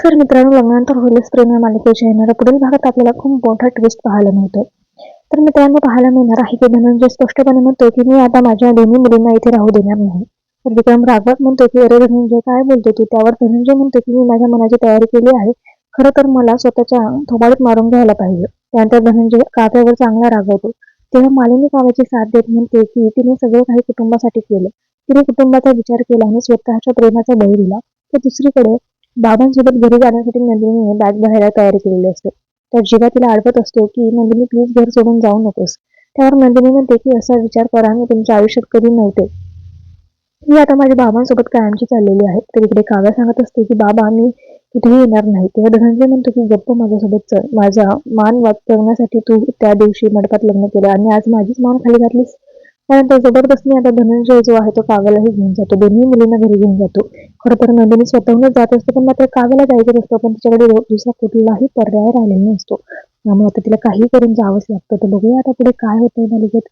नमस्कार मित्रांनो, लग्नानंतर होईलच प्रेम या मालिकेच्या येणाऱ्या पुढील भागात आपल्याला खूप मोठा ट्विस्ट पाहायला मिळतो. तर मित्रांनो, पाहायला मिळणार आहे की धनंजय स्पष्टपणे म्हणतो की मी आता माझ्या दोन्ही मुलींना इथे राहू देणार नाही. तर विक्रम रागवत म्हणतो की अरे धनंजय, काय बोलतो तू? त्यावर धनंजय म्हणतो की मी माझ्या मनाची तयारी केली आहे. खरं तर मला स्वतःच्या थोबाडीत मारून घ्यायला पाहिजे. त्यानंतर धनंजय काव्यावर चांगला रागवतो. तेव्हा मालिनी काव्याची साथ देत म्हणते की तिने सगळं काही कुटुंबासाठी केलं. तिने कुटुंबाचा विचार केला आणि स्वतःच्या प्रेमाचा बळी दिला. तर दुसरीकडे बाबांसोबत घरी जाण्यासाठी नंदिनीने बॅग भरायला तयारी केलेली असते. तर जीवा तिला आडवत असतो की नंदिनी प्लीज घर सोडून जाऊ नकोस. त्यावर नंदिनी म्हणते की असा विचार करा मी तुमच्या आयुष्यात कधी नव्हते. मी आता माझ्या बाबांसोबत कायमची चाललेली आहे. तर इकडे काव्या सांगत असते की बाबा मी कुठेही येणार नाही. तेव्हा धनंजय म्हणतो की गप्प माझ्यासोबत चल. माझा मान वाचवण्यासाठी तू त्या दिवशी मंडपात लग्न केलं आणि आज माझीच मान खाली घातलीस. त्यानंतर जबरदस्तीने आता धनंजय जो आहे तो काव्यालाही घेऊन जातो. दोन्ही मुलींना घरी घेऊन जातो. खरं तर नंदिनी स्वतःहूनच जात असते, पण मात्र काव्याला जायचं असतं, पण तिच्याकडे दुसरा कुठलाही पर्याय राहिलेला नसतो. त्यामुळे आता तिला काही करून जावंच लागतं. तर बघूया आता पुढे काय होतंय मालिकेत.